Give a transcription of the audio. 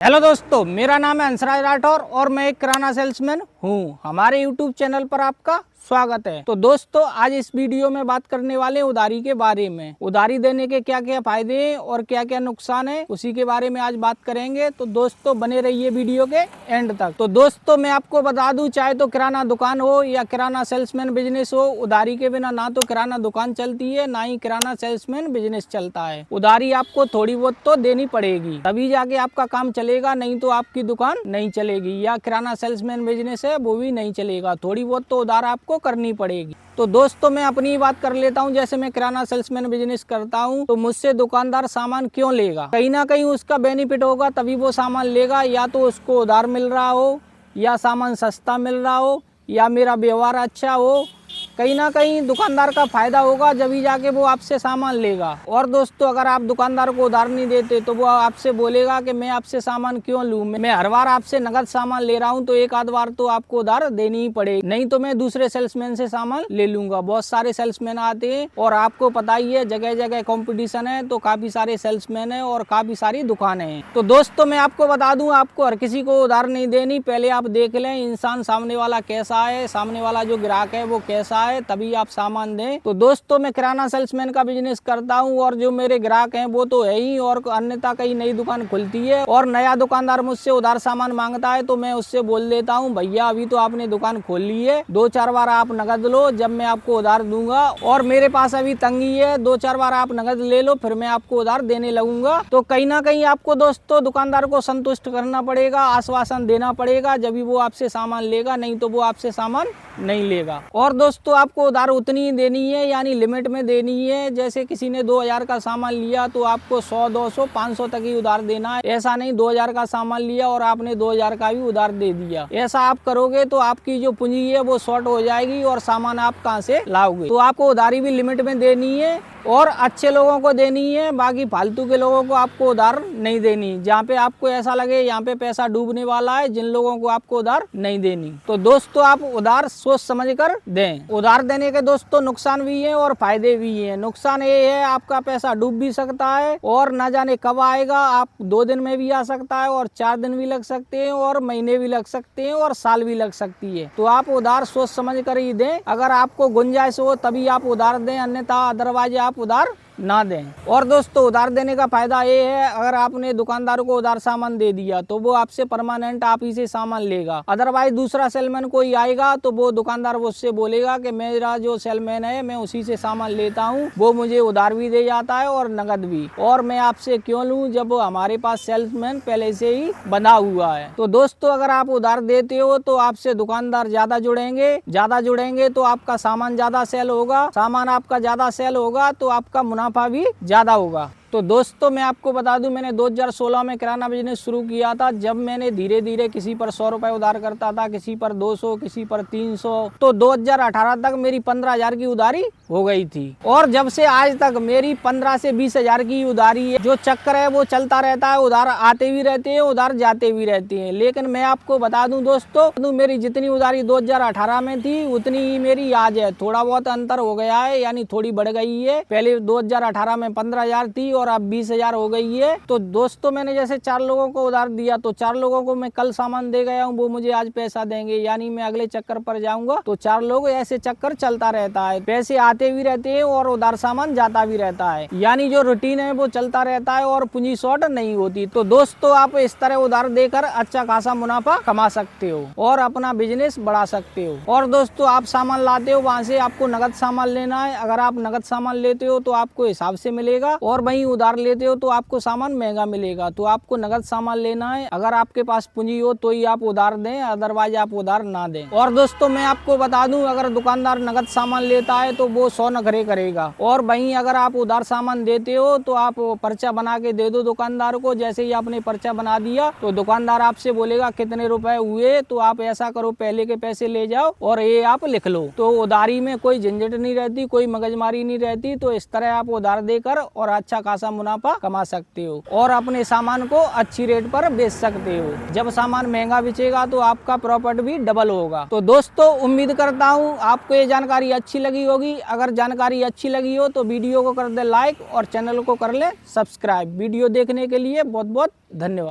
Hello दोस्तों, मेरा नाम है हंसराज राठौर और मैं एक किराना सेल्समैन हूँ। हमारे यूट्यूब चैनल पर आपका स्वागत है। तो दोस्तों, आज इस वीडियो में बात करने वाले हैं उधारी के बारे में। उधारी देने के क्या क्या फायदे हैं और क्या क्या नुकसान है, उसी के बारे में आज बात करेंगे। तो दोस्तों, बने रहिए वीडियो के एंड तक। तो दोस्तों, मैं आपको बता दूं, चाहे तो किराना दुकान हो या किराना सेल्समैन बिजनेस हो, उधारी के बिना ना तो किराना दुकान चलती है, ना ही किराना सेल्समैन बिजनेस चलता है। उधारी आपको थोड़ी बहुत तो देनी पड़ेगी, तभी जाके आपका काम चलेगा, नहीं तो आपकी दुकान नहीं चलेगी या किराना सेल्समैन बिजनेस है वो भी नहीं चलेगा। थोड़ी बहुत तो उधार आपको करनी पड़ेगी। तो दोस्तों, मैं अपनी बात कर लेता हूँ। जैसे मैं किराना सेल्समैन बिजनेस करता हूँ, तो मुझसे दुकानदार सामान क्यों लेगा? कहीं ना कहीं उसका बेनिफिट होगा, तभी वो सामान लेगा। या तो उसको उधार मिल रहा हो, या सामान सस्ता मिल रहा हो, या मेरा व्यवहार अच्छा हो। कहीं ना कहीं दुकानदार का फायदा होगा, जब ही जाके वो आपसे सामान लेगा। और दोस्तों, अगर आप दुकानदार को उधार नहीं देते तो वो आपसे बोलेगा कि मैं आपसे सामान क्यों लूं, मैं हर बार आपसे नगद सामान ले रहा हूं, तो एक आध बार तो आपको उधार देनी ही पड़ेगी, नहीं तो मैं दूसरे सेल्समैन से सामान ले लूंगा। बहुत सारे सेल्समैन आते हैं और आपको पता ही है, जगह जगह कॉम्पिटिशन है, तो काफी सारे सेल्समैन है और काफी सारी दुकानें हैं। तो दोस्तों, मैं आपको बता दूं, आपको हर किसी को उधार नहीं देनी। पहले आप देख लें इंसान सामने वाला कैसा है, सामने वाला जो ग्राहक है वो कैसा है, तभी आप सामान दें। तो दोस्तों, मैं किराना सेल्समैन का बिजनेस करता हूं और जो मेरे ग्राहक हैं वो तो है ही, और अन्यथा कई नई दुकान खुलती है और नया दुकानदार मुझसे उधार सामान मांगता है, तो मैं उससे बोल देता हूं, भैया अभी तो आपने दुकान खोल ली है, 2-4 बार आप नगद लो, जब मैं आपको उधार दूंगा, और मेरे पास अभी तंगी है, 2-4 बार आप नगद ले लो, फिर मैं आपको उधार देने लगूंगा। तो कहीं ना कहीं आपको दोस्तों दुकानदार को संतुष्ट करना पड़ेगा, आश्वासन देना पड़ेगा, जब भी वो आपसे सामान लेगा, नहीं तो वो आपसे सामान नहीं लेगा। और दोस्तों, आपको उधार उतनी ही देनी है, यानी लिमिट में देनी है। जैसे किसी ने 2000 का सामान लिया तो आपको 100, 200, 500 तक ही उधार देना है। ऐसा नहीं 2000 का सामान लिया और आपने 2000 का भी उधार दे दिया। ऐसा आप करोगे तो आपकी जो पूंजी है वो शॉर्ट हो जाएगी और सामान आप कहां से लाओगे। तो आपको उधारी भी लिमिट में देनी है और अच्छे लोगों को देनी है, बाकी फालतू के लोगों को आपको उधार नहीं देनी। जहाँ पे आपको ऐसा लगे यहाँ पे पैसा डूबने वाला है, जिन लोगों को आपको उधार नहीं देनी। तो दोस्तों, आप उधार सोच समझ कर दें। उधार देने के दोस्तों नुकसान भी है और फायदे भी है। नुकसान ये है, आपका पैसा डूब भी सकता है और ना जाने कब आएगा। आप 2 दिन में भी आ सकता है और 4 दिन भी लग सकते हैं और महीने भी लग सकते हैं और साल भी लग सकती है। तो आप उधार सोच समझ कर ही दें। अगर आपको गुंजाइश हो तभी आप उधार दें, अन्यथा अदरवाइज आप उधार ना दें। और दोस्तों, उधार देने का फायदा ये है, अगर आपने दुकानदार को उधार सामान दे दिया तो वो आपसे परमानेंट आप ही से सामान लेगा। अदरवाइज दूसरा सेलमैन कोई आएगा तो वो दुकानदार उससे बोलेगा कि मेरा जो सेलमैन है मैं उसी से सामान लेता हूँ, वो मुझे उधार भी दे जाता है और नगद भी, और मैं आपसे क्यों लूँ जब हमारे पास सेल्समैन पहले से ही बना हुआ है। तो दोस्तों, अगर आप उधार देते हो तो आपसे दुकानदार ज्यादा जुड़ेंगे तो आपका सामान ज्यादा सेल होगा, सामान आपका ज्यादा सेल होगा तो आपका मुनाफा भी ज्यादा होगा। तो दोस्तों, मैं आपको बता दूं, मैंने 2016 में किराना बिजनेस शुरू किया था। जब मैंने धीरे धीरे किसी पर 100 रुपए उधार करता था, किसी पर 200, किसी पर 300, तो 2018 तक मेरी 15,000 की उधारी हो गई थी। और जब से आज तक मेरी 15 से 20,000 की उधारी है। जो चक्कर है वो चलता रहता है, उधार आते भी रहते हैं, उधार जाते भी रहते हैं। लेकिन मैं आपको बता दूं दोस्तों, मेरी जितनी उधारी 2018 में थी उतनी ही मेरी आज है। थोड़ा बहुत अंतर हो गया है, यानी थोड़ी बढ़ गई है। पहले 2018 में 15,000 थी और अब 20,000 हो गई है। तो दोस्तों, मैंने जैसे 4 लोगों को उधार दिया, तो 4 लोगों को मैं कल सामान दे गया हूँ, वो मुझे आज पैसा देंगे, यानी मैं अगले चक्कर पर जाऊंगा। तो 4 लोग, ऐसे चक्कर चलता रहता है, पैसे आते भी रहते हैं और उधार सामान जाता भी रहता है, यानी जो रूटीन है वो चलता रहता है और पूंजी शॉर्ट नहीं होती। तो दोस्तों, आप इस तरह उधार देकर अच्छा खासा मुनाफा कमा सकते हो और अपना बिजनेस बढ़ा सकते हो। और दोस्तों, आप सामान लाते हो, वहाँ से आपको नगद सामान लेना है। अगर आप नगद सामान लेते हो तो आपको हिसाब से मिलेगा, और वहीं उधार लेते हो तो आपको सामान महंगा मिलेगा। तो आपको नगद सामान लेना है। अगर आपके पास पूंजी हो तो ही आप उधार दें, अदरवाइज आप उधार ना दें। और दोस्तों, मैं आपको बता दूं, अगर दुकानदार नगद सामान लेता है तो वो 100 नखरे करेगा, और वहीं अगर आप उधार सामान देते हो तो आप पर्चा बना के दे दो दुकानदार को। जैसे ही आपने पर्चा बना दिया तो दुकानदार आपसे बोलेगा कितने रुपए हुए, तो आप ऐसा करो, पहले के पैसे ले जाओ और ये आप लिख लो। तो उधारी में कोई झंझट नहीं रहती, कोई मगजमारी नहीं रहती। तो इस तरह आप उधार देकर और अच्छा खासा मुनाफा कमा सकते हो और अपने सामान को अच्छी रेट पर बेच सकते हो। जब सामान महंगा बेचेगा तो आपका प्रॉफिट भी डबल होगा। तो दोस्तों, उम्मीद करता हूँ आपको ये जानकारी अच्छी लगी होगी। अगर जानकारी अच्छी लगी हो तो वीडियो को कर दे लाइक और चैनल को कर ले सब्सक्राइब। वीडियो देखने के लिए बहुत बहुत धन्यवाद।